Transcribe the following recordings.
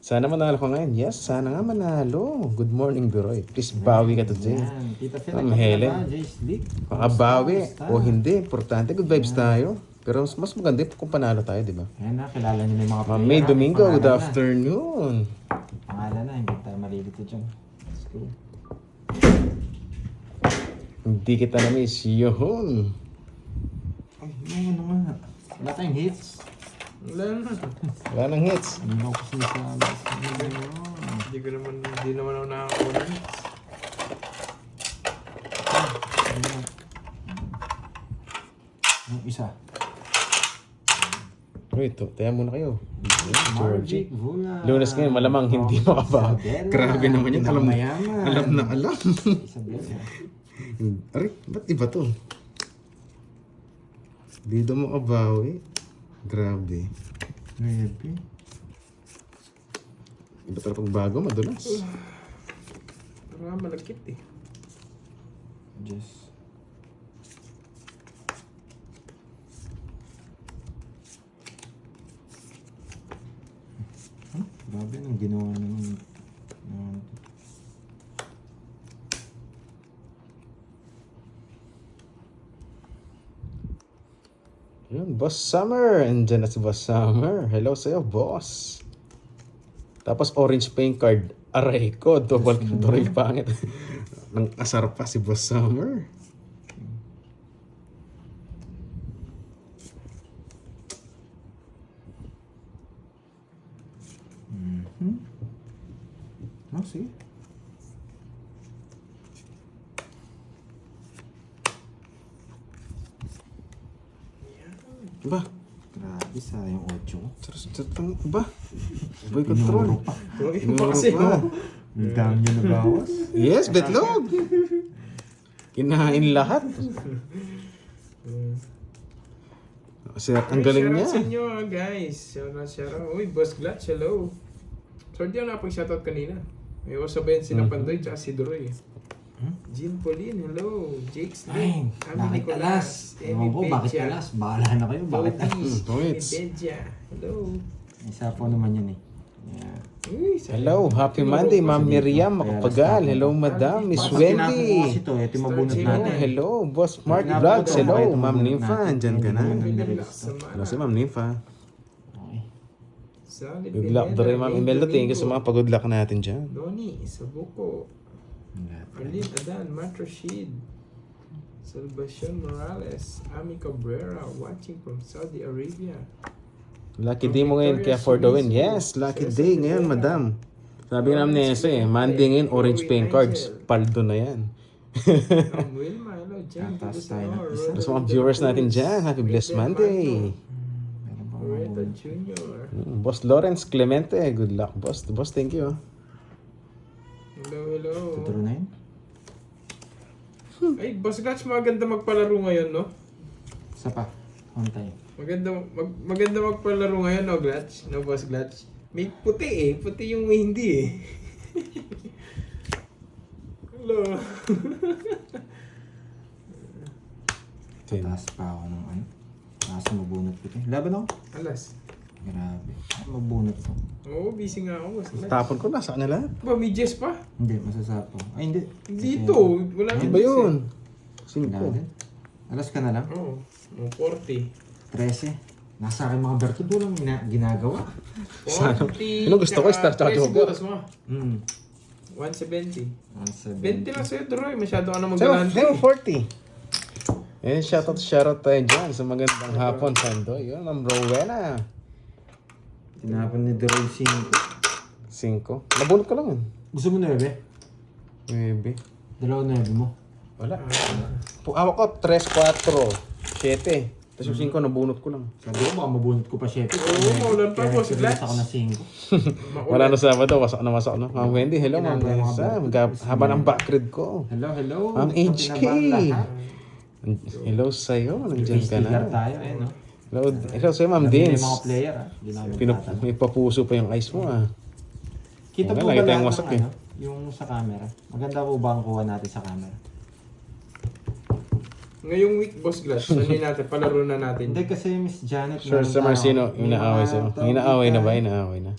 Sana manalo ka ngayon. Yes, sana nga manalo. Good morning, Biroy. Please bawi ka today. Yan. Tita Phil, Ma'am Helen. J-Sleep. Makabawi o hindi. Importante, good vibes tayo. Pero mas maganda kung panalo tayo, di ba? Ayan na, kilala niyo na yung mga Ma'am May ha? Domingo, good Pangalan na. afternoon. Pangalan na, hindi tayo malilito dyan. Let's go. Hindi kita na-miss. Yun. Ay, ano nga. Wala tayong hits. Wala na. Wala nang hits. Ano ba ako sinasabi? Hindi naman ako nakakuha. Yung isa. Uy, ito. Taya muna kayo. Marvic Vula. Lunes ngayon, malamang hindi makabawi. Isabela. Grabe naman yun. Alam, Mayaman. alam na alam. Isabela. Aray, ba't iba to? Dito mo kabawi. Grabe. Maybe. Iba talaga pag bago, madulas. Parang malakit eh. Just. Grabe nang ginawa ng Yun, Boss Summer. Andyan na si Boss Summer. Hello sa'yo, boss. Tapos orange paying card. Aray ko, double doray pangit. Nang asar pa si Boss Summer. Oh, sige. Ba? Grabe, sayang 8 ko. Ba? Boy control. Iba kasi pa. Ang dami niya nabawas. Yes, betlog. Kinain lahat. Sir, ang galing Shoutout niya. sa inyo guys. Shoutout. Uy, Boss Glatch, hello. So, di ako nakapag-shoutout kanina. May usabayan sila Pandoy tsaka si Duroy. Jean Pauline, hello. Jake Ay, Smith. Ami bakit Nicolas. alas? Ewan ko, bakit Pecha. alas? Bahala na kayo, bakit alas? Lodi. Points. Amy Pecha. Hello. Isa po naman yun eh. Yeah. Uy, Hello, happy Monday, Ma'am Miriam Makapagal. Hello, Madam, Miss Bakit tinapon ko Wendy. kasi to? Ito yung mabunot Star natin. Hello, Boss Mark Tinapon Vlogs. ko, Hello, bakit ito Ma'am mabunot Nympha. natin? Andyan ka na. Relax naman. Hello si Ma'am Nympha. Okay. Solid Good luck, Pineda, Dore, Ma'am May Imelda. Thank you Domingo. sa mga pag-good luck natin dyan. Donnie, Sabuco. Arlene Adan, Matt Rashid. Salvacion Morales, Ami Cabrera, watching from Saudi Arabia. Lucky day mo ngayon kaya for the win. Yes, lucky day ngayon, Madam. Sabi nga namin ni Ese, Monday ngayon, orange paying cards. Paldo na yan. Ma'am Wilma, hello, Jen. Tatas tayo ng isa. Tapos mga viewers natin dyan, happy blessed Monday. Meron pa Loretta Jr. Boss Lawrence Clemente, good luck, boss. Boss, thank you. Hello, hello. Tuturo na yun? Ay, Boss Glatch, maganda magpalaro ngayon, no? Isa pa. On time. Maganda magpalaro ngayon, no, Glatch? No, Boss Glatch? May puti eh. Puti yung hindi eh. Hello. Taas pa ako ng ano. Taas mabunot ko ito. Laban ako. Alas. Grabe. Mabunot ko. Oo, busy nga ako, Boss Glatch. Tapon ko, nasa kanila. Ba, may Jess pa? Hindi, masasapo. Ay, hindi. Dito. Wala Ano nang ba Jess yun? Wala 5. din. Alas ka na lang. eh. Oo. 40. 13. Nasa akin mga berto doon lang ginagawa. Sana. 40. Yun ang gusto ko, star tsaka joker. Butas mo. 170. Nasa 20 lang sa'yo, Droy. Masyado ka na Sa'yo, maggalante. sa'yo, 40. Eh, shoutout tayo dyan sa magandang hapon, Sando. Yun, Ma'am Rowena. Tinapon ni Droy 5. Nabunot ko lang yun. Gusto mo 9? Maybe. Dalawa 9 mo. Wala. Awak ko, 3, 4, 7. Tapos yung 5, nabunot ko lang. Sabi ko, baka mabunot ko pa 7. Oo, maulan pa po si Glatch. ako na 5. Wala na Sabado, wasak na. Ma'am Wendy, hello, Ma'am Vanessa. Haba ng backgrid ko. Hello, hello. Ma'am HK. Pinabang lahat. Hello sa'yo, nandiyan ka Sticker na. tayo, no? Hello sa'yo, Ma'am Sabi Dins. ng mga player, Hindi namin tatanong. May papuso pa yung eyes mo, ah. Kita Wala, po ba nakita lahat yung ng wasak, eh. ano? Yung sa camera? Maganda po ba ang kuha natin sa camera? Ngayong week, Boss Glass, sanin natin, palaro na natin. Hindi kasi Miss Janet. Sure, meron sa tayo- Marcino, may inaaway mga sa'yo. tawag Inaaway na dito, ba? Inaaway na.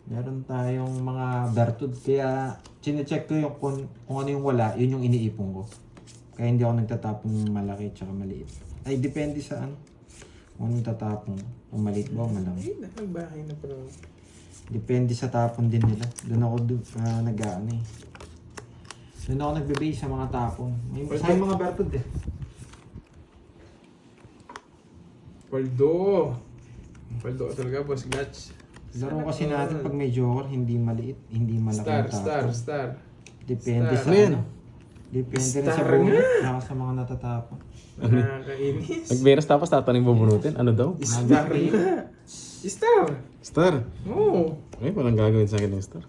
Meron tayong mga bertud. Kaya, chinecheck ko yung kung ano yung wala, yun yung iniipon ko. Kaya hindi ako nagtatapon ng malaki tsaka maliit. Ay, depende sa ano. Kung anong tatapon. Kung maliit ba o malaki. Ay, nakagbahay na pala. Depende sa tapon din nila. Doon ako nag-ano eh. Doon ako nagbe-base sa mga tapon. May sa mga bertud eh. Paldo. Paldo talaga, Boss Glats. Laro kasi natin pag may joker, hindi maliit, hindi malaki ang tapon. Star. Depende Star. sa Ano yan? ano. Depende rin sa Star bunot. nga. Saka sa mga natatapon. Nakakainis. Nagberas tapos tatanim bubunutin. Ano daw? Star nga. Star. Star. Oo. Ay, walang gagawin sa akin ng star.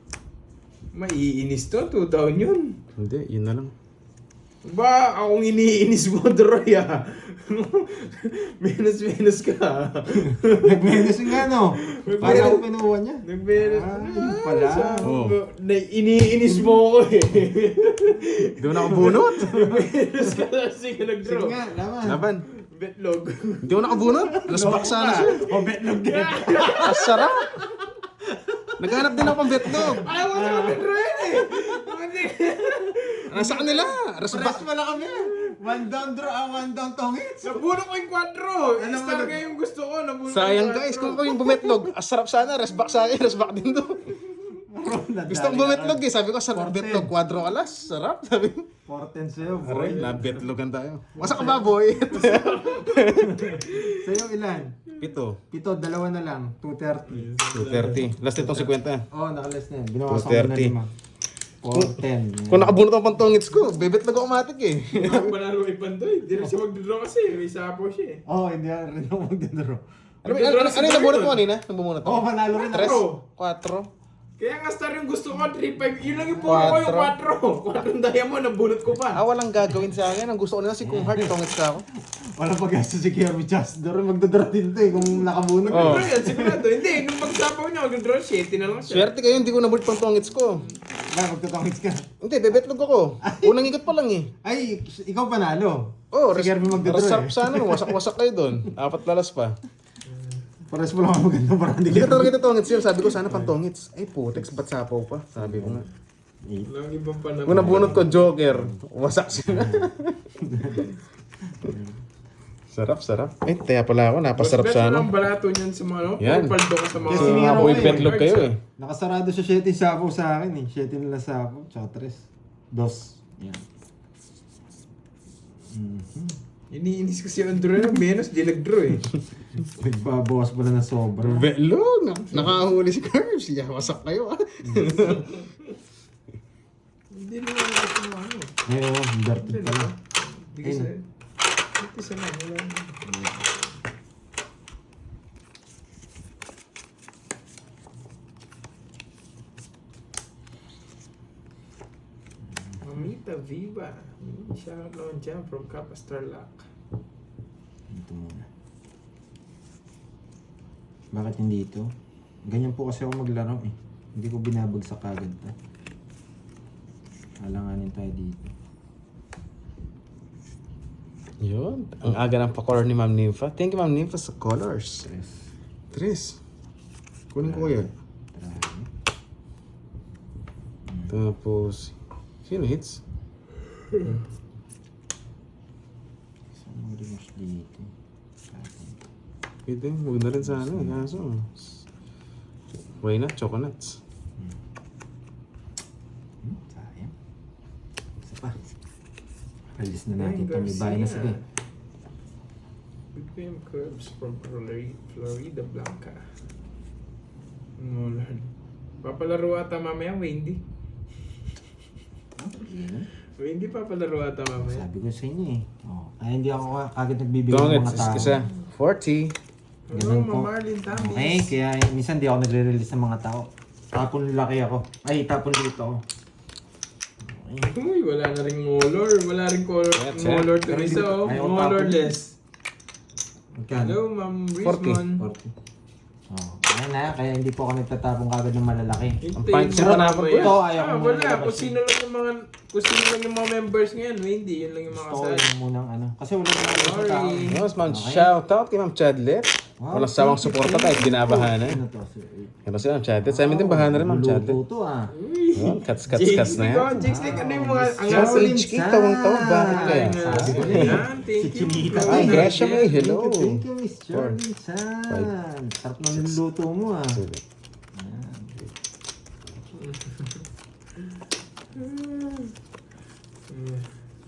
Maiinis to, 2 down yun. Hindi, yun na lang. Ba, akong iniinis mo, Droy ah. Minus ka. Nag-minus nga no. Para ako pinuha niya. Nagberes. Yun pala. Oo. Iniinis mo ako eh. Doon ako bunot. Minus ka kasi ka Sige nag-draw. nga, laman. Laban. Betlog. Hindi ako nakabunot. Lasbak sana siya. O, betlog din. Asarap. Naghanap din ako pang betlog. Ayaw ko sa Droy eh. Nasa kanila. Rasbak. Pares pala kami. One down draw, one down tongits. Nabuno ko yung 4. Star nga yung gusto ko. Nabuno ko Sayang yung guys, quattro. kung ako yung bumetlog, asarap sana. Rasbak sa akin, rasbak din to. Gusto kong bumetlog eh. Sabi ko, sarap betlog. Quadro alas. Sarap. Sabi ko. 4-10 sa'yo, Aray, boy. nabetlogan tayo. Masa ka ba, boy? Sa'yo ilan? Pito. Pito, dalawa na lang. 230. 230. Last itong 50. Oh, nakalas na yan. Binawasan ko na 230. 5. 410. Kung nakabunot ang pantongits ko, bebetlog automatic eh. Ang panalo kay Pandoy. Di rin siya mag-draw kasi. May sapo siya eh. Oh, hindi rin ako magdadaro. Ano yung nabunot mo kanina? Nang bumunot Oh, ako? panalo rin Tres? ako. 4? Kaya nga star yung gusto ko, 3-5. Yun lang yung puro ko yung 4. 4 diamond, nabunot ko pa. Walang gagawin sa akin. Ang gusto ko nila si Kung Hart, tongits ka ako. Wala pa gasto si Kirby Chasdor. Magdadaro din to eh kung nakabunod. Oh. Pero yan, sigurado. Hindi, nung magsapaw niya, mag-draw 7 na lang siya. Swerte kayo, hindi ko nabunot pang tongits ko. Magtatongits ka. Hindi, bebetlog ako. Unang ikot pa lang eh. Ay, ikaw panalo. Oh, Si Kirby magdadaro Rasarap eh. sana, wasak-wasak kayo doon. 4 lalas pa. Pares mo lang ako maganda para hindi Hindi ko ka. talaga ito tongits yun. Sabi ko sana pang tongits. Ay putex, ba't sapaw pa? Sabi ko nga. Walang ibang panalo. Kung nabunot ko Joker, wasak siya. Sarap, sarap. Ay, kaya pala ako, napasarap sa Ang ano. balato niyan sa mga, no? Yan. Puro paldo ka sa mga... Yes, Mga sinira boy ko eh. betlog kayo eh. Nakasarado siya 7 sapo sa akin eh. 7 nila sapo, tsaka 3. 2. Yan. Iniinis ko si Andrew na menos, di nag-draw eh. Nagbabawas pala na sobra. Betlog! Nakahuli si Curbs. Yeah, wasak kayo ah. Hindi naman ako ng ano. Ngayon, dirty Hindi pala. naman. Hindi kasi... Ito sa lang, wala naman. Mamita Viva. Shout out dyan from Cap Astralac. Ito muna. Bakit hindi ito? Ganyan po kasi ako maglaro eh. Hindi ko binabagsak agad to. Alanganin tayo dito. Yun. Ang aga ng pa-color ni Ma'am Nympha. Thank you Ma'am Nympha sa colors. 3. Tris. Kunin ko yan. Tapos, sino hits? Saan mo remote dito? Pwede, huwag na rin sa ano. Kaso, why not? Choconuts. Sayang. Isa pa. Release na natin ito. May bahay na sige. Whipped Curves from Florida Blanca. Oh Lord. Papalaro ata mamaya, Wendy. Wendy papalaro ata mamaya. Sabi ko sa inyo eh. Oh. Ay, hindi ako agad nagbibigay ng Tongits, mga tao. isa. 40. Hello, Ganun po. Mamarlin Tamis. Okay, kaya minsan di ako nagre-release ng mga tao. Tapon laki ako. Ay, tapon dito ako. Okay. Uy, wala na ring molor. Wala ring color. That's it. Molor to Pero isa, hindi- oh. ayaw Molorless. Magkano? Hello, Ma'am 40. Rizmon. 40. Oh, ayan na. Kaya hindi po ako nagtatapong kagad ng malalaki. Ang pangit siya panapon ko. Ito, ayaw ko wala. muna Kung sino lang yung mga, kung sino lang yung mga members ngayon, Wendy, yun lang yung mga Gusto ko kasal. yun munang ano. Kasi wala na ako sa Sorry. tao. Yes, Ma'am. Okay. Shout out kay Ma'am Chadlet. Walang sawang suporta kahit binabaha na. Ano to, sir? Ano sila, Ma'am Chadet? Sa amin din baha na rin, Ma'am Chadet. Luto to ah. Yun, cuts na yan. Jigs, ano yung mga ang Charlie Chicky, tawang-tawag, bakit kaya? Sabi ko na eh. Yan, thank you. Chinita. Ay, Gracia May, hello. Thank you, Miss Charlie Chan. Sarap ng luto mo ah.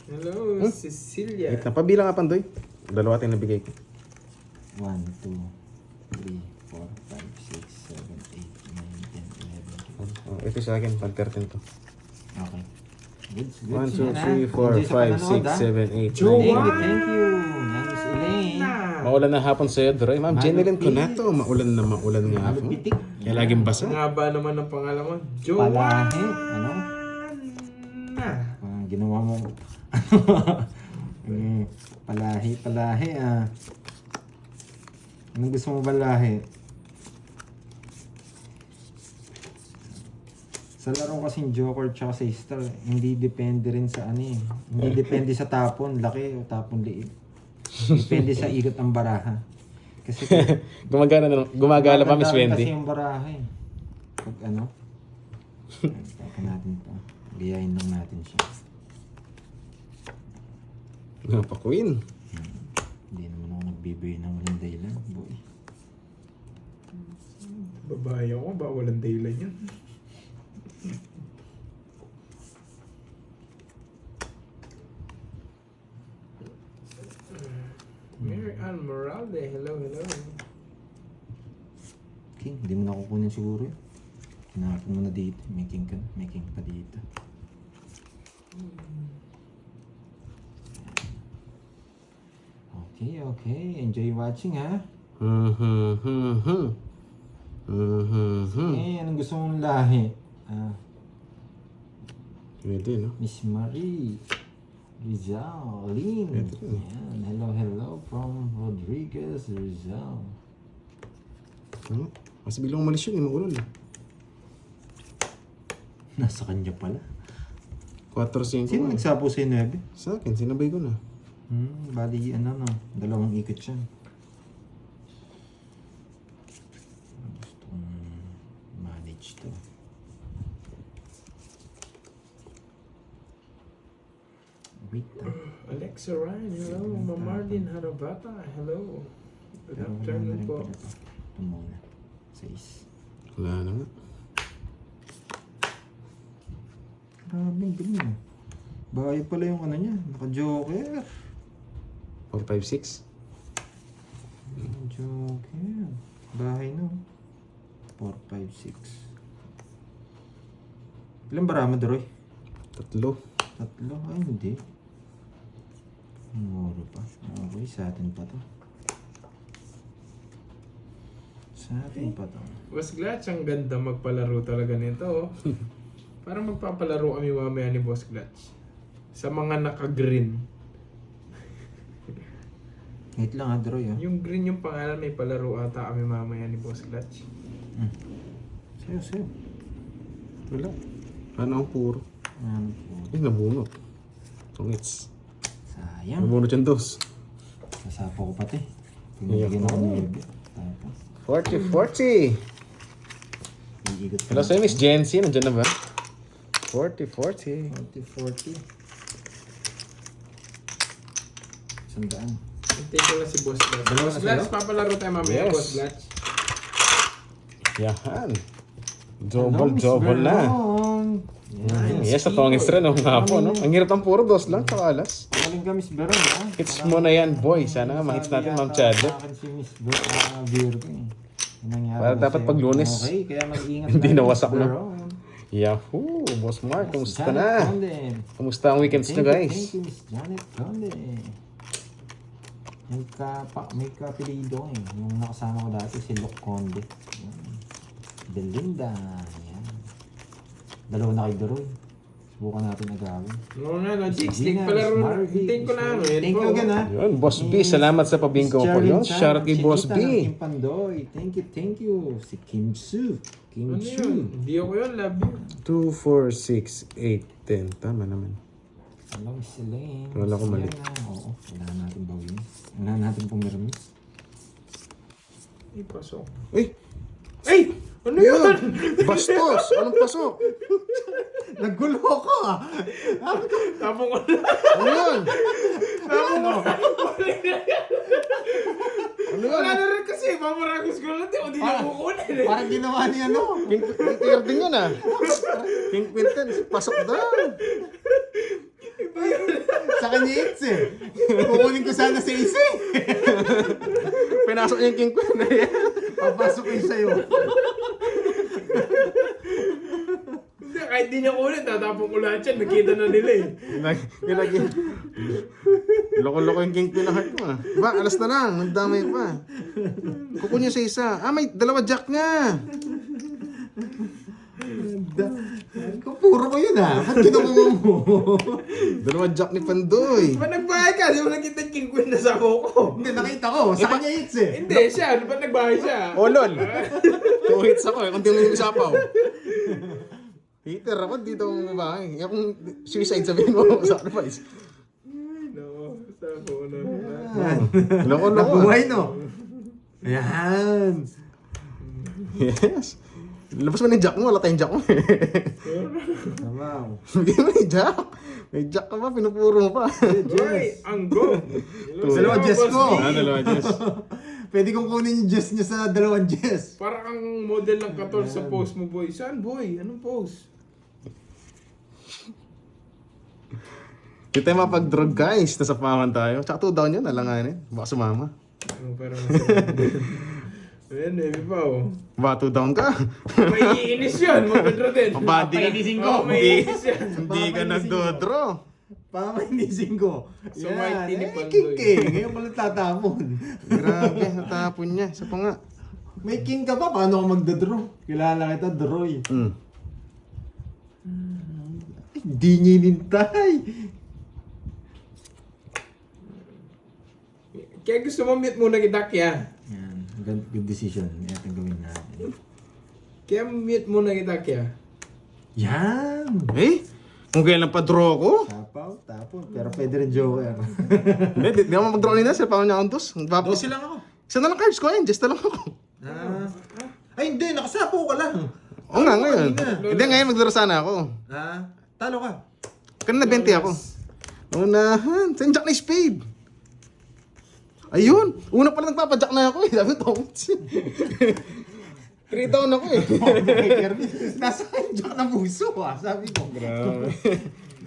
Hello, Cecilia. Wait na, pabilang nga Pandoy. Dalawa tayong nabigay ko. 1, 2, 3, 4, 5, 6, 7, 8, 9, 10, 11, 12. Oh, ito sa akin, pan 13 to. Okay. Good, 1, 2, Yan, ah. 3, 4, Enjoy sa 5, 6, panonood, ah. 7, 8, 9, Thank you. Yan, Miss Elaine. Maulan na hapon sa'yo, Droy. Ma'am Jeneline ko na to. Maulan nga hapon. Malupitik. Kaya laging basa. Ang haba naman ng pangalan mo. Palahe. Ano? Ginawa mo. Palahe ah. Anong gusto mo balahe? Sa laro kasing Joker tsaka sa Star, hindi depende rin sa ano eh. Hindi depende sa tapon, laki o tapon liit. Depende sa ikot ng baraha. Kasi Gumagala pa, Miss kasi Wendy. yung baraha eh. Pag ano, tapon natin to. Gayahin lang natin siya. Nga pa, Queen. Hindi naman ako nagbibigay ng walang dahilan, boy. Babae ako, ba walang dahilan yun. Mary Ann Moralde, hello. King, hindi mo na kukunin siguro yun. Kinakapin mo na dito. May king ka. May king pa dito. Okay. Enjoy watching ha. Anong gusto mong lahi? Pwede, no? Miss Marie. Rizal. Lynn. Pwede rin. Yan. Hello from Rodriguez, Rizal. Kasi bilang umalis yun, maulan eh. Nasa kanya pala. 4-5. Sino nagsapo sa 9? Sa akin, sinabay ko na. Bali, ano no, dalawang ikot siya. Gusto kong manage to. Wait Alexa Ryan, hello. Mamardin Harabata, hello. Good afternoon po. Ito muna. 6. Wala na nga. Grabe, galing ah. Bahay pala yung ano niya, naka-joker. 4-5-6. Joker. Bahay no. 4, 5, 6. Ilang barama, Droy? 3. 3? Ay, hindi. Muro pa. Okay, sa atin pa to. Sa atin pa to. Boss Glatch, ang ganda magpalaro talaga nito. Oh. Parang magpapalaro kami mamaya ni Boss Glatch. Sa mga naka-green. Wait lang ha, Droy. Yung green yung pangalan, may palaro ata kami mamaya ni Boss Glatch. Sayo. Wala. Ano ang puro? Ano po? Nabunot. Tungits. Sayang. Nabunot yung dos. Nasapo ko pati. Pinagigyan ako ni Bebe. Tapos, 40-40. iigot Hello sa'yo, Miss Jency. Nandiyan na ba? 40-40. 40. Sandaan. Hintay ko lang si Boss Glatch. Dalawa Boss na Glatch, sa'yo? papalaro tayo mamaya, Yes. Boss Glatch. Yahan. Hello, Miss Double na. Veron. Yes, at ang extra no nga po, no? Ang hirap ng puro dos lang, tsaka alas. Galing ka, Miss Veron, ha? Hits mo na yan, boy. Sana ma-hits natin, Ma'am Chadet. Sa akin si Miss Veron. Para dapat pag Lunes, Okay, kaya mag-ingat hindi tayo, nawasak, Miss no? Veron. Yahoo! Boss Mark, kumusta Janet na? Conde. Kumusta ang weekends nyo, Thank guys? you, Miss Janet Conde. May kapilido eh. Yung nakasama ko dati si Luc Conde. Yan. Belinda. Yan. Dalawa na kay Doroy. Subukan natin agawin. No, Jigs, Gina, palaro. Miss Marvy, Hintayin ko na ano. Yan Thank po. you again ha. Yun, Boss B, salamat sa pabingko po yun. Shoutout kay Boss B. Kim Pandoy. Thank you. Si Kim Su. Kim Ano Su. yun? Hindi ako yun, love you. 2, 4, 6, 8, 10. Tama naman. Hello, Miss Elaine. Wala ko mali. Oo, wala natin bawin. Wala natin pumirmis. Ipasok. Uy! Ay! Ano Yun! yun? Bastos! Anong pasok? Nagulo ko ah. Tapong ko na. Ano yun? Tapong ko na. Ano yun? Wala na rin kasi. Mamaragos ko lang. Di na kukunin eh. Parang ginawa niya no. King Clear din yun ah. King Quinten, pasok daw. Sa kanya it's eh. Kukunin ko sana si Ise. Pinasok niya yung King Quinten. Papasok ko yung sa'yo. Hindi, kahit di niya kunin. Tatapong ko lahat yan. Nakita na nila eh. Loko-loko yung King Queen na heart mo ah. Ba, alas na lang. Nagdamay pa. Kukunin niya sa isa. Ah, may dalawa jack nga. Puro mo yun ah. Ba't kinukuha mo? Dalawa jack ni Pandoy. Ba't nagbahay ka? Di mo nakita yung King Queen na sako ko. Hindi, nakita ko. Sa kanya it's eh. Hindi, siya. Ba't nagbahay siya? Oh, lol. 2 hits ako eh. Kunti mo yung isapaw. Hater ako, dito ako mabahay. Yung suicide sabihin mo, sacrifice. No, sabo na. Loko-loko. Nabuhay no. Ayan. Yes. Labas mo na yung jack mo, wala tayong jack mo eh. Tama. Bigyan mo na yung jack. May jack ka pa, pinupuro mo pa. Hoy, ang go. Dalawa Jess ko. Dalawa Diyos. Pwede kong kunin yung Jess niya sa dalawang Jess. Para kang model ng 14 sa post mo, boy. Saan, boy? Anong post? Hindi tayo mapag-drug guys, nasa paman tayo. Tsaka 2 down yun, alanganin. Baka sumama. Ano, parang masarap. Ayan, baby pa, oh. Baka 2 down ka. May iinis yun, mag-draw din. Pabadi ka. Papainisin ko. Oo, may iinis yan. Hindi ka nagdodraw. Papainisin ko. So, mighty ni Pandoy. King King. Ngayon pala tatapon. Grabe, natapon niya. Isa pa nga. May king ka pa, paano ka magdadraw? Kilala kita, Droy. Hindi niya inintay. Kaya gusto mo meet muna kita, kaya. Yan, good decision. Ito ang gawin natin. Kaya meet muna kita, kaya. Yan! Eh, kung kailan pa draw ko. Tapon. Pero pwede rin joker. Hindi, di ako mag-draw nila. Sila pa niya akong 2. Dose lang ako. Isa na lang cards ko ayun. Just na lang ako. Ay hindi, nakasapo ka lang. Oo nga, ngayon. kanina. Hindi, ngayon magdaro sana ako. Talo ka. Kanina 20 ako. Unahan. Saan jack na spade? Ayun. Una pala nagpapajack na ako eh. Sabi ko, 3 down ako eh. Nasa jack na puso ah, sabi ko. Grabe.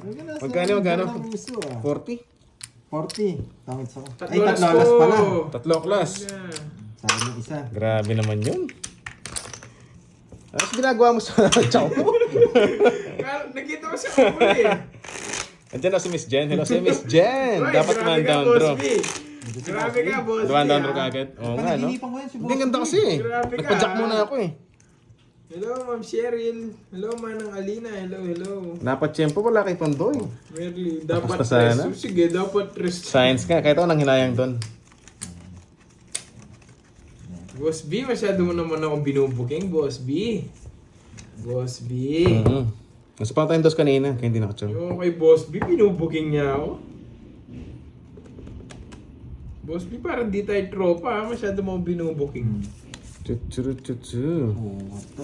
Nasa Magkano? jack na puso ah. 40? 40. Tangit sa ko. Ay, Tatlo tatlo alas pala. Tatlo class. Yeah. Sabi ng isa. Grabe naman yun. Ano ginagawa mo sa chow mo? Nakita ko sa kumuli eh. Andiyan na si Miss Jen. Hello si Miss Jen. Uy, Dapat grabe man ka, down Boss draw. B. Grabe ka, boss. Duwan down B, draw ah. kagad. Oo nga, no? Panaginipan ko yan si Hindi, Boss ganda B. kasi eh. Grabe ka, Nagpa-jack ah. muna ako eh. Hello, Ma'am Cheryl. Hello, Manang Alina. Hello. Dapat tiyempo wala kay Pandoy. Merly, Tapos dapat na sana? rest. Sige, dapat rest. Science ka. Kahit ako nang hinayang doon. Boss B, masyado mo naman ako binubuking, Boss B. Boss B. Nasa pa tayong 2 kanina. Kaya hindi nakachow. Yung kay Boss B, binubuking niya ako. Boss B, parang di tayo tropa, ha? Masyado mo akong binubuking. Chuchu. Oo, ito.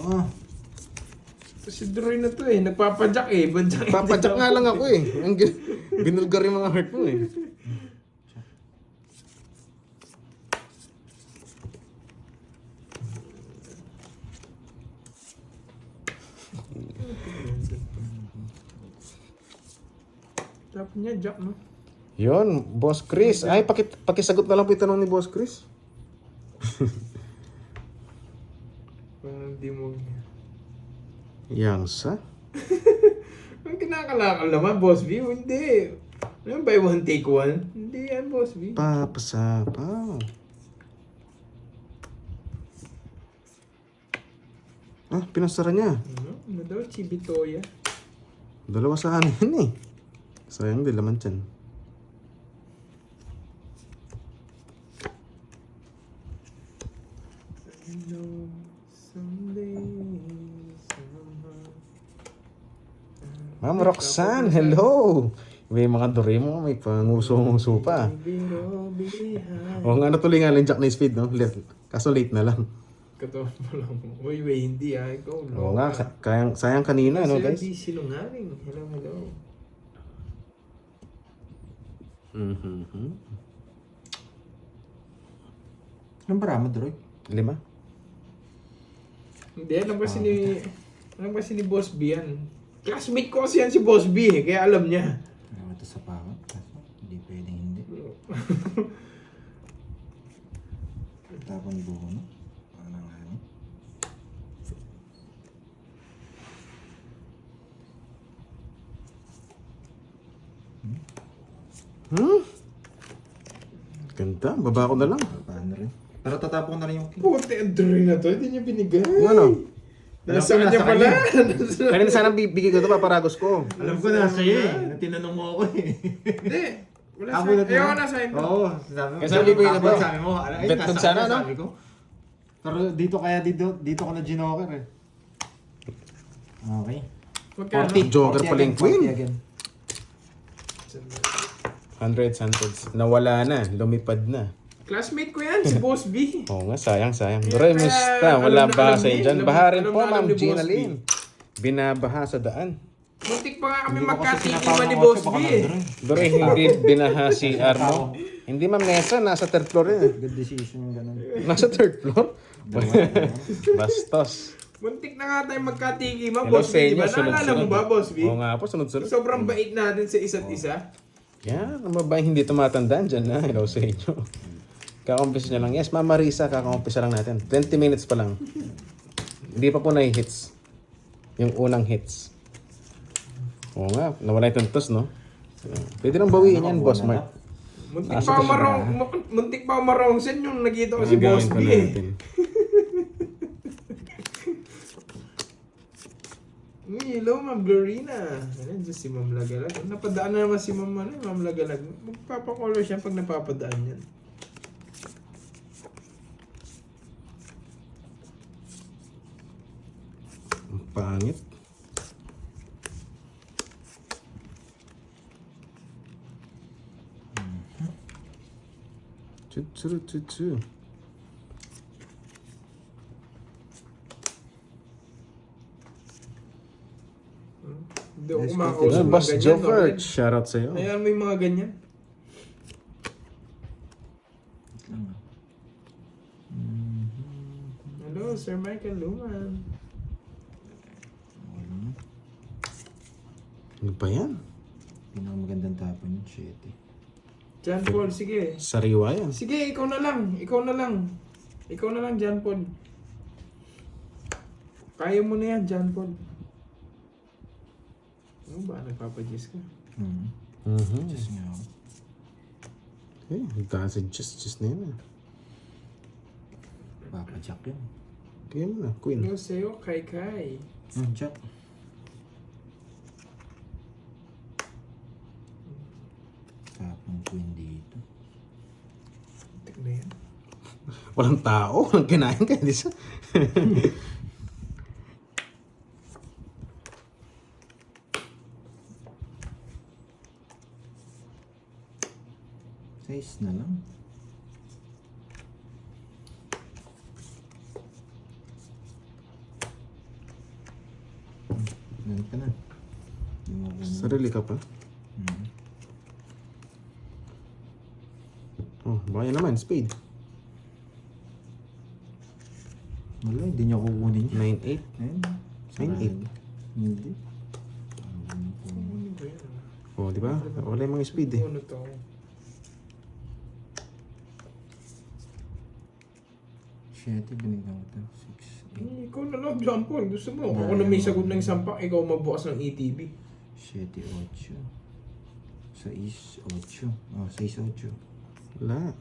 Ito si Droy na to eh. Nagpapadyak eh. Badyak Papadyak nga lang ako eh. Ang binulgar yung mga heart mo eh. Tapos niya, Jack, no? Yon, Boss Chris. Ay, pakisagot na lang po yung tanong ni Boss Chris. Parang di mo... Yang sa? Ang kinakalakal naman, Boss B. Hindi. Ano buy one, take one? Hindi yan, Boss B. Papasapaw. Ah, pinasara niya. Ano daw? Chibitoya. Dalawa sa anin eh. Sayang din laman dyan. Hello, someday, somehow. Ma'am Roxanne, hello! May mga Doremo, may panguso-nguso pa. Biro, bilihan. O nga natuloy nga lang Jack na speed, no? Left. Kaso late na lang. Katawan mo lang. Uy, hindi ikaw. Oo nga, sayang kanina, no guys? Di sinungaling. Hello. Mhm. Anong para mo, Droy? 5. Hindi, alam kasi ni Boss B yan. Classmate ko kasi yan si Boss B eh, kaya alam niya. Ito sa pangat. Kaso, hindi pwedeng hindi. Tapon buho, no? Parang ano. Ganda, baba ko na lang. Paano rin? Pero tatapon ko na rin yung king. Puti, ang drawing na to, hindi niya binigay. Ano? Nasa kanya pala. Kanina sana bibigay ko ito, paparagos ko. Alam ko na sa'yo eh. Tinanong mo ako eh. Hindi. Wala Ako sa na Ayaw na sa akin. Oo, sabi mo. Kaya sabi ko yun na ba? Sabi mo, ay, Bet nasa kung sana, kanya, no? sabi ko. Pero dito ko na ginoker eh. Okay. Magkano? 40. Joker pala yung queen. 40 again. Hundreds. Nawala na, lumipad na. Classmate ko yan, si Boss B. Oo nga, sayang. Kaya Doray, musta? Wala alam na ba alam sa niya, dyan? alam- Baharin alam po, na alam Ma'am ni Boss Gina B. Lynn. Binabaha sa daan. Muntik pa nga kami Hindi ko kasi magkatikiman tinatawag ni ng Boss otso, B baka eh. nandun. Doray, hindi binaha si Armo. Hindi ma'am, Nessa, nasa third floor yun. Good decision yung ganun. Nasa third floor? Bastos. Muntik na nga tayo magkatikiman, Hello Boss sa B. inyo, Diba? Naalala sunod-sunod. mo ba, Boss B? Oo nga po, sunod-sunod. Sobrang bait natin sa isa't isa. Yan, ang babaeng hindi tumatandaan dyan na. Hello sa inyo. Kakampisa niya lang. Yes, Ma'am Marisa, kakampisa lang natin. 20 minutes pa lang. Hindi pa po na-hits. Yung unang hits. Oo nga, nawala yung tuntos, no? Pwede nang bawiin yan, Boss Mark. Muntik pa marong sen yung nakita ko si Boss B eh. Hello, Ma'am Glorina. Ayan, dyan si Ma'am Lagalag. Napadaan na naman si Ma'am Lagalag. Magpapakolor siya pag napapadaan yan. Ang pangit. Chu. Hindi ako Yes, kumakausap Yan, ng Boss ganyan. Joker, no? shoutout sa'yo. Ayan, may mga ganyan. Hello, Sir Michael Luman. Ano ba yan? Pinakamagandang tapon yung 7. John Paul, sige. Sariwa yan. Sige, ikaw na lang. Ikaw na lang, John Paul. Kaya mo na yan, John Paul. Ano ba? Nagpapadyes ka? Just nga ako. Okay, just na yun. Papajack yun. Kaya mo na, Queen. Ano sa'yo, Kai? Jack. Tapong queen dito. Tignan yan. Walang tao, walang kinain ka, di sa... Size na lang. Ganun ka na. Hindi mo ako Sarili ka pa. Oh, baka yan naman, spade. wala, hindi niya kukunin yun. 9-8. Ayun. 9-8. Hindi. Ano ba yan? Oh, di ba? Wala yung mga speed eh. Ano to? Siyete, binigyan ko ito. 6, 8. Ikaw na lang, John Paul. Gusto mo? Ako na may sagot ng isang pack, ikaw magbukas ng ETB. 7, 8. 6, 8. Oh, 6, 8. Wala.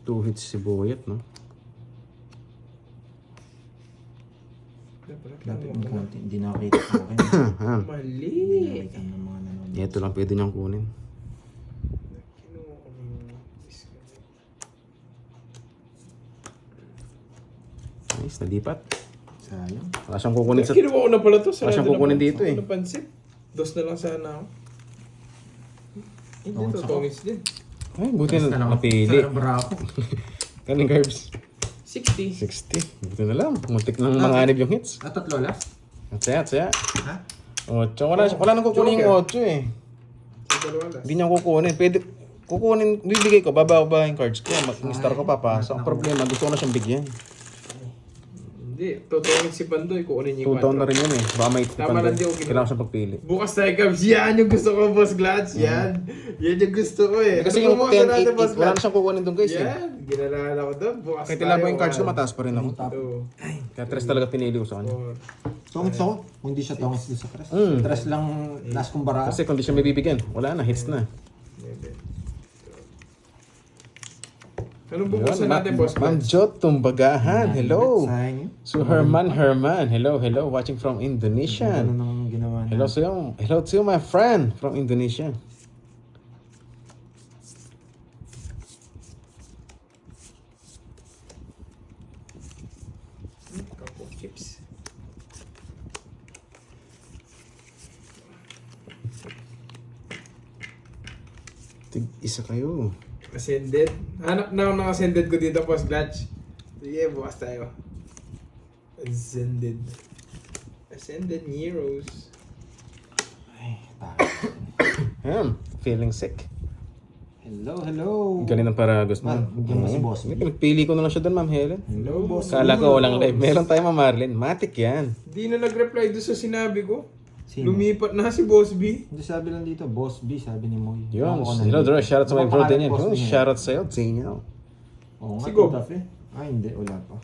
Two hits si Boyet, no? Dapat yung konti. Hindi nakakita ko akin. Mali. Hindi nakakita ng mga nanonood. Ito lang pwede niyang kunin. Kinuha ko ng Nice, nalipat. Sayang. Wala siyang kukunin sa... Kinuha ko na pala to. Wala siyang kukunin dito eh. Napansin. Dos na lang sana ako. Hindi Tongits to, ako. tongits din. Ay, buti na napili. Sarang brako. Kaning carbs. 60. 60. Buti na lang. Muntik nang manganib yung hits. Tatlo last? Tsaya. Ha? 8. Wala nang kukunin yung 8 eh. Sa dalawa last. Hindi niya kukunin. Pwede, kukunin, bibigay ko, bababa yung cards ko. Mag-star ko papasok. Ang problema, gusto ko na siyang bigyan. Hindi, totongits si Pandoy. Kukunin niya 2 taon na rin yun eh. Baka may Tama lang, di ako ginawa. kailangan siyang pagpili. Bukas tayo, Cubs. Yan yung gusto ko, Boss Glats. Yan. Yan yung gusto ko eh. Kasi Ano yung bukas na natin, 10, 8, Boss wala na Glats? siyang kukunin doon guys eh. Yan. Ginalala ko doon. Bukas Kahit tayo. ilabo yung cards ko, mataas pa rin ako. Two, Kaya 3 talaga pinili ko sa kanya. four. Tongits ako. Kung hindi siya tongits doon sa tres. Mm. Tres lang last kong bara. Kasi kung di siya may bibigyan, wala na, hits na. Anong bukusan natin, Boss Ma'am Glats? Jot Tumbagahan, hello. Sayang yun. So Herman, hello, watching from Indonesia. Ano nang ginawa na? Hello to you my friend from Indonesia. Cup of chips. Isa kayo. Ascended. Hanap na ako ng ascended ko dito, Boss Glats. Sige, bukas tayo. Ascended. Ascended Neros. Ay, takot. Feeling sick. Hello. Galing ng Paragos, ma'am. Bigyan mo si Boss B. Pinagpili ko na lang siya doon, ma'am Helen. Hello, boss. Kala ko walang live. Meron tayo, ma'am Marlene. Matik yan. Di na nag-reply doon sa sinabi ko. Sino? Lumipat na si Boss B. Hindi sabi lang dito, Boss B, sabi ni Moy. Yun. Ako na Hello, dito. Dora. Shoutout sa my Ano bro pangalan din ni yan. Boss B niya? Shoutout sa'yo. Tingin ako. Oo nga, Sigo. tutaf eh. Ah, hindi, wala pa.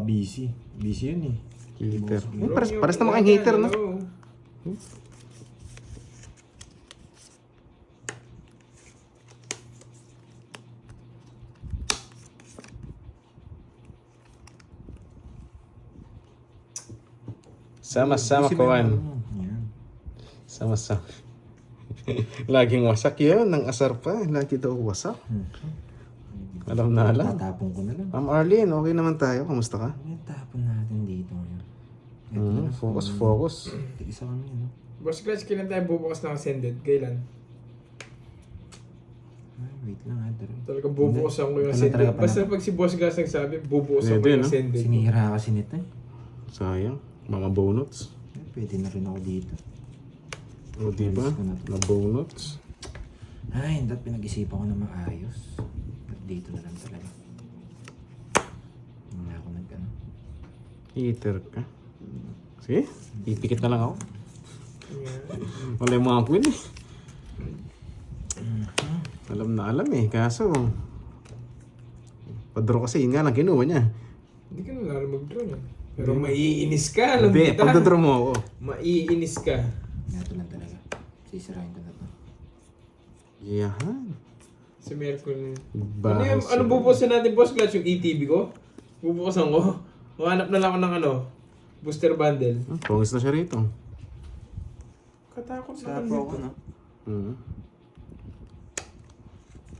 Busy. Busy yun eh. Heater. Boss B. Pares naman kayong heater, no? Hello. Sama-sama Busy ko, ba yung Juan. ano mo? Yan. Sama-sama. Laging wasak yun. Nang asar pa. Lagi daw wasak. Alam na alam. Tatapon ko na lang. Ma'am Arlene, okay naman tayo. Kamusta ka? Ano yung tapon natin dito ngayon? Ito na. Focus. Isa kami, ano? Boss Clutch, kailan tayo bubukas ng ascended? Kailan? Ay, wait lang ha, Dre. Talaga bubukasan ko yung Wala ascended. talaga pala. Basta pag si Boss Glass nagsabi, bubukasan ko Pwede, yung no? ascended. Sinira kasi nito eh. Sayang. Mga bonuts. Eh, pwede na rin ako dito. O diba? Ayos ko na to. Na bonuts. Ay, hindi. Pinag-isipan ko na maayos. Dito na lang talaga. Hindi ako nag-ano. Heater ka. Sige. Ipikit na lang ako. Yeah. Wala yung mga queen eh. Alam na alam eh. Kaso, padro kasi yun nga lang kinuha niya. Hindi ka na lalo mag-draw yan. Pero maiinis ka, alam Hindi, kita. pagdadraw mo ako. Maiinis ka. Ito lang talaga. Sisirahin ko na to. Yahan. Si Mercury. Bahay Ano sila. bubukasan natin, Boss Clutch? Yung ETV ko? Bubukasan ko? Mahanap na lang ako ng ano, booster bundle. Pongis na siya rito. Katakot Sa naman pro ko, dito. no? Hmm.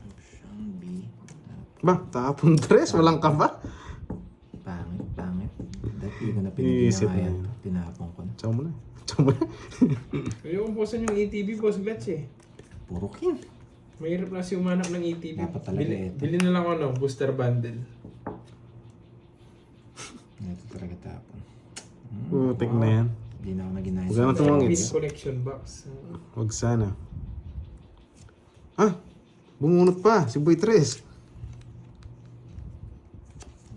Option B. Ba, tapon dress. Walang ka ba? Pangit. Dati ko na Iisip na pinaginayan. yun. Tinapon ko na. Tsaw mo na. Tsaw mo na. Ayoko bukasan yung ETV, Boss Clutch eh. Puro king. Mahirap na si umanap ng ETV. Dapat talaga ito. Bili na lang ako ng booster bundle. Ito talaga tapon. Putik na yan. Hindi na ako naginaya. Huwag na tumangit. Pin collection box. Huwag sana. Ah! Bumunot pa. Si Boy Tres.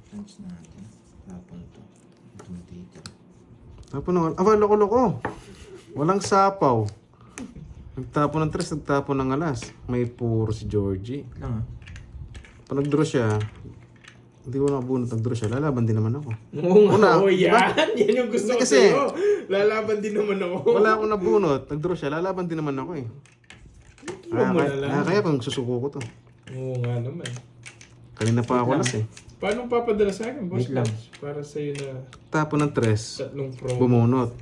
Punch natin. Tapon to. Ito na dito. Tapon na. Aba, loko-loko. Walang sapaw. Nagtapon ng tres, nagtapon ng alas. May puro si Georgie. Lang ah. Pag nag-draw siya, hindi ko nakabunot, nag-draw siya, lalaban din naman ako. Oo nga, Una, oh, diba? yan. Yan yung gusto Hindi ko kasi. sa'yo. Lalaban din naman ako. Wala akong nabunot, nag-draw siya, lalaban din naman ako eh. Iwan mo na lang. Kaya pang susuko ko to. Oo nga naman. Kanina pa ako alas eh. Paano papadala sa akin, Boss Wait lang. Clutch? Para sa'yo na Tapon ng tres, tatlong promo. bumunot.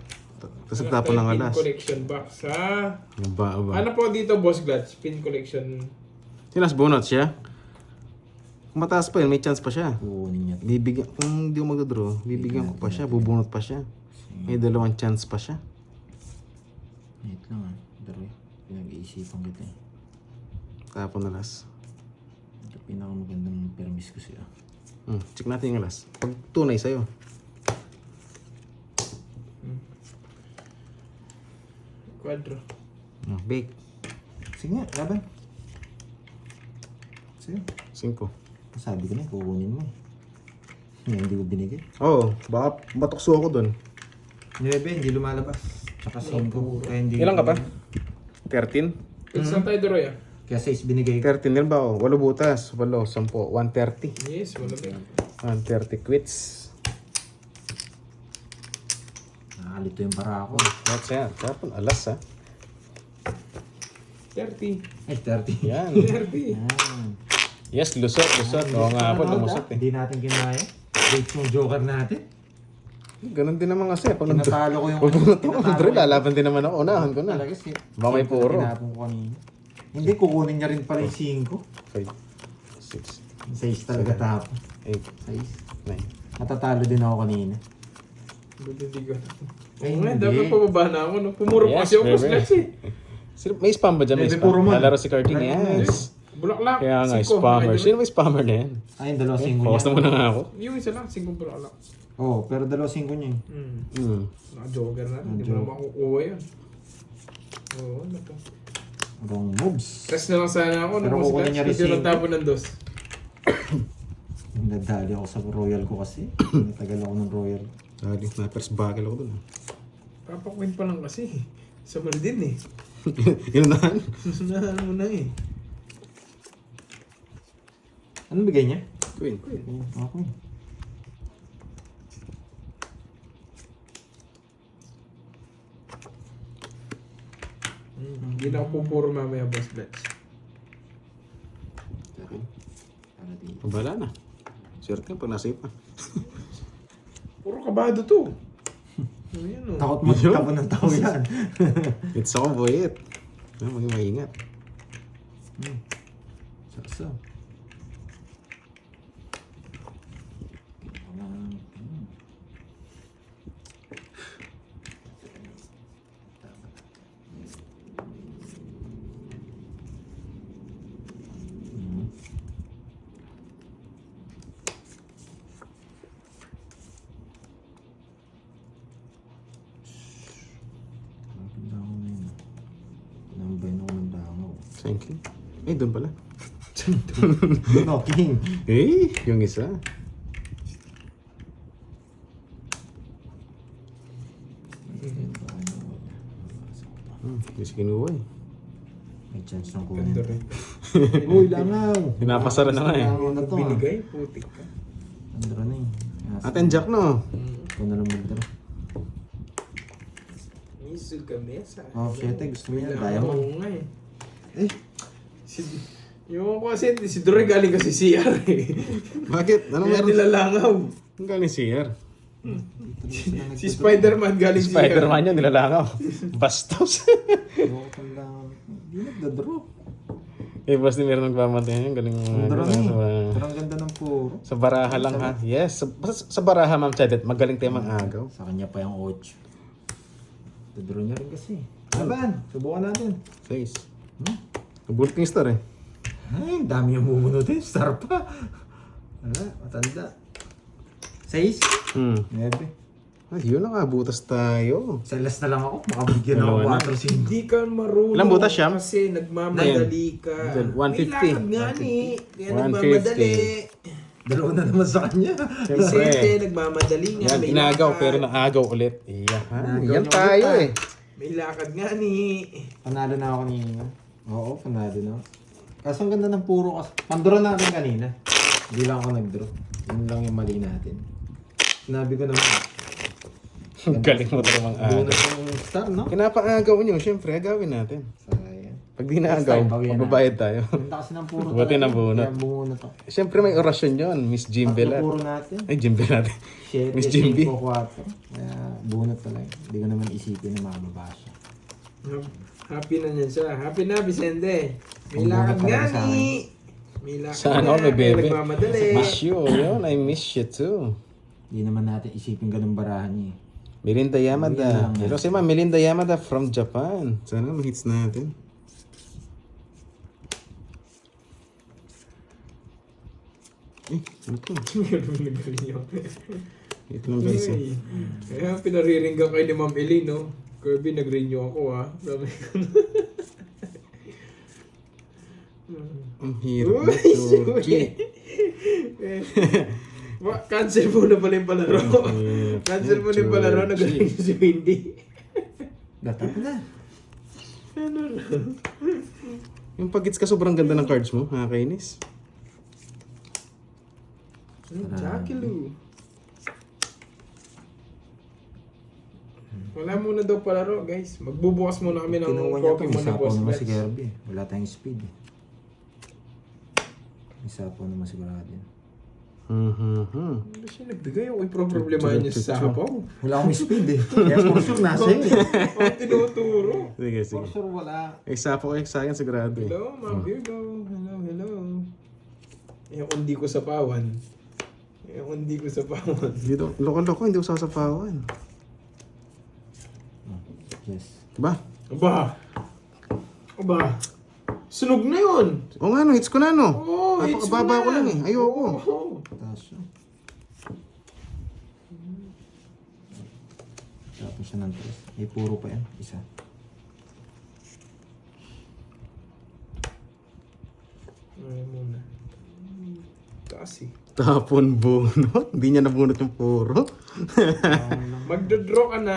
Tapos nagtapon ng Pin alas. collection box, ha? Aba. Ano po dito, Boss Clutch? Pin collection. Sinas bunot siya? Kung mataas pa yun, may chance pa siya. Kukunin niya. Bibigyan, kung hindi ko magdodraw, bibigyan ko pa siya, bubunot pa siya. May dalawang chance pa siya. Wait lang ah. Daro eh. Pinag-iisipan kita eh. Tapon na last. Ito pinakamagandang permis ko siya. Check natin yung last. Pag tunay sa'yo. Quadro. Bake. Sige nga, laban. Sige. 5. Sabi ko na, kukunin mo eh. Hindi ko binigay. Oo, baka matukso ako dun. 9, hindi lumalabas. Tsaka 5. Kaya hindi. Ilan ka pa? 13? Saan tayo Duroy ah? Kaya 6 binigay ko. 13 din ba? 8 butas. 8, 10. 130. Yes, wala ba? 130 quits. Nakakalito yung para ako. That's yan. Tapon, alas ha. 30. Ay, 30. Yan. 30. Yan. Yes, lusot. Oo nga po, lumusot eh. Hindi natin kinaya. Date yung joker natin. Ganun din naman kasi. Pag Tinatalo ko yung... Pag bunot ako, Dre, lalaban din naman ako. Unahan ko na. Talaga si... Baka may puro. Tinapon ko kanina. Hindi, kukunin niya rin pala yung 5. 5, 6, 6 talaga tapon. 8, 6. 9. Matatalo din ako kanina. Buti di ko. Ay, Oo nga, hindi. dapat pababa na ako. No? Pumuro Yes, kasi ako baby. slash eh. May spam ba dyan? May Bebe, spam. puro man. Lalaro si Karting. Yes. Bulaklak. Kaya nga, 5, spammer. mga Sino may spammer na yan? Ay, yung dalawa 5 Bawas na niya. muna nga ako. Yung isa lang, 5 bulaklak. Oo, pero dalawa 5 niya eh. Naka-joker na. Hindi mo na makukuha yun. Oo, ano to? Wrong moves. Stress na lang sana ako. Pero kukunin niya rin Kasi yung 5. tabo ng dos. Nadali ako sa royal ko kasi. Natagal ako ng royal. Dali, snipers bagel ako dun. Papakwin pa lang kasi. Sa din eh. Inunahan? Susunahan mo na eh. Ano bigay niya? Queen. Okay. Hindi na ako pupuro mamaya, boss Blitz. Para di. Wala na. Swerte pag nasa ipa. Puro kabado to. Ano yan o? Takot mo, Yun. tapon ng tao yan. It's ako, boy. Maging maingat. Sarso. Nambay na ako ng dangaw. Thank you. Eh, doon pala. No, king. Eh, yung isa. Hindi si kinuha eh. May chance ng Ganda kunin. rin. Uy, langaw! Pinapasara na nga eh. Langaw na to ah. Binigay, putik ka. Andro na eh. At and Jack no. Ikaw na lang magdara. Misug ka mesa. Oh, shit, gusto mo yan. Oo Diamond. nga eh. Eh, Yung ko kasi, si Dore galing kasi CR eh. Bakit? Anong Kaya meron? nilalangaw. Ang galing si Yer. Si Spider-Man galing CR. Spider-Man yun, nilalangaw. Bastos. Hindi nagdadraw. Eh, basta meron nagpamatay. Ang galing mo. Andro na eh. Pero ang ganda ng puro. Sa baraha lang ha. Yes, sa baraha Ma'am Chadet, magaling tayo mag-agaw. Sa kanya pa yung 8. Dadraw niya rin kasi. Laban! Subukan natin. 6. Bulking star eh. Ay, ang dami yung bumunutin. Star pa. Wala, matanda. 6? 9. Ay, yun na nga, butas tayo. Sa last na lang ako. Makabigyan ako Dalawa na. 4 Hindi ka marunong. Ilang butas siya? Kasi nagmamadali ka. 150. May lakad nga ni. Kaya 150. nagmamadali. Dalawa na naman sa kanya. Siyempre, Siyempre. nagmamadali nga. Yan, may inagaw lakad. pero naagaw ulit. Iyahan. Naagaw Yan na tayo ulit, eh. May lakad nga ni. Panalo na ako kanina. Oo, panalo na ako. Kaso ang ganda ng puro kasi. Pandraw natin kanina. Hindi lang ako nag-draw. Yun lang yung mali natin. Sinabi ko naman. Ang galing mo talaga mag-agaw. Bonus yung star, no? Kinapaagaw nyo, syempre, agawin natin. Sayang. Pag di naagaw, Next time, bawian magbabayad tayo. Ganda kasi ng puro. Buti na talaga. bunot. Kaya bunot ako. Syempre may orasyon yon, Miss Jimbe Tatlo lahat. puro natin. Ay, Jimbe natin. 7, Miss Jimby. 5, 4. Kaya bunot talaga. Hindi ko naman isipin na makababa siya. Happy na niyan siya. Happy na, Vicente. May Ang lakad bunot nga talaga sa ni. Mila Sana all may bebe. nagmamadali. Miss you, yun. I miss you too. Hindi naman natin isipin ganun barahan niya eh. Melinda Yamada. Yan lang Hello si Ma'am Melinda Yamada from Japan. Sana ma-hits natin. Ano to? Ito lang guys. Ay, kaya pinariringgan kayo ni Ma'am Eileen, no? Kirby, nag-renew ako, ha? Sabi ko na. Ang hirap na, Uy, Georgie. Cancel mo na pala yung palaro. Cancel mo na yung palaro, nag-renew si Windy. Datap na. Ano na? Yung pag-hits ka, sobrang ganda ng cards mo. Nakakainis. Jackie Lou. Wala muna daw palaro, guys. Magbubukas muna kami ng Kinuha niya to, Pokemon may na sapaw boss naman si bets. Kirby. Wala tayong speed eh. May sapaw naman sigurado yun. Ano siya nagbigay? Ako'y problemahin niya sa sapaw. Wala akong speed eh. Kaya for sure nasa yun eh. Ako tinuturo. Sige, For sige. sure wala. Isa po kayo sa akin, sigurado eh. Hello, Ma'am Virgo. Hello, hello. Yung undi ko sa pawan. Yung undi ko sa pawan. Dito, loko-loko, hindi ko sasapawan. Yes. Ba? Aba! Aba! Sunog na yun! O nga no, hits ko na no. Oo, hits mo Napakababa na. ko lang eh. Ayoko. Oo. Taas siya. Tapos siya ng 3. May puro pa yan. Isa. Ay, muna. Taas eh. Tapon bunot. Hindi niya nabunot yung puro. Magdodraw ka na.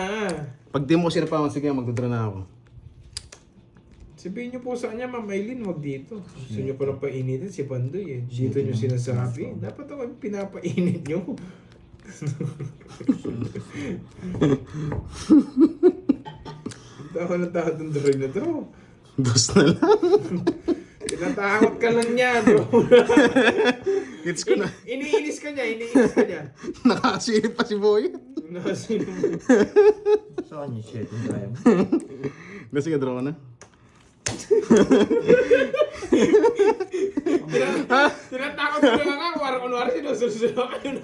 Pag di mo ko sinapawan, sige, magdodraw na ako. Sabihin niyo po sa kanya, Ma'am Aileen, wag dito. Gusto niyo pa lang painitin si Pandoy eh. Dito niyo sinasabi. Dapat ako yung pinapainit niyo. Tawa na tawa itong drawing na to. Dos na lang. Tinatakot ka lang niya, bro. Hits ko na. Iniinis ka niya, iniinis ka niya. Nakasilip pa si Boy. Nasino mo? Saan yung shit yung drive? Na sige, draw ka na. Tinatakot ko na nga, kunwari sinusunod ka yun.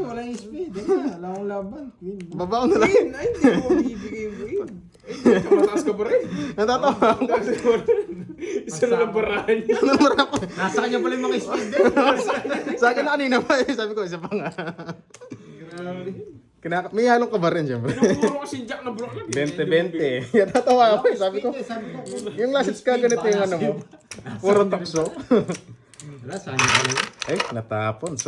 Wala yung speed. Wala akong laban. Queen. Baba ko na lang. Win! Ay, hindi mo bibigay yung win. Ay, mataas ka pa rin. Natatawa ako. Mataas ka pa rin. Isa na lang barahan niya. Ano naman ako? Nasa kanya pala yung mga speed Sa akin na kanina pa eh. Sabi ko, isa pa nga. Grabe. May halong ka ba rin, siyempre? Pinupuro ko si Jack na bro. 20-20. Yan, tatawa ako eh. Sabi ko, yung last hits ka, ganito yung ano mo. Puro takso. Wala, saan yung pala yun? Eh, natapon. So,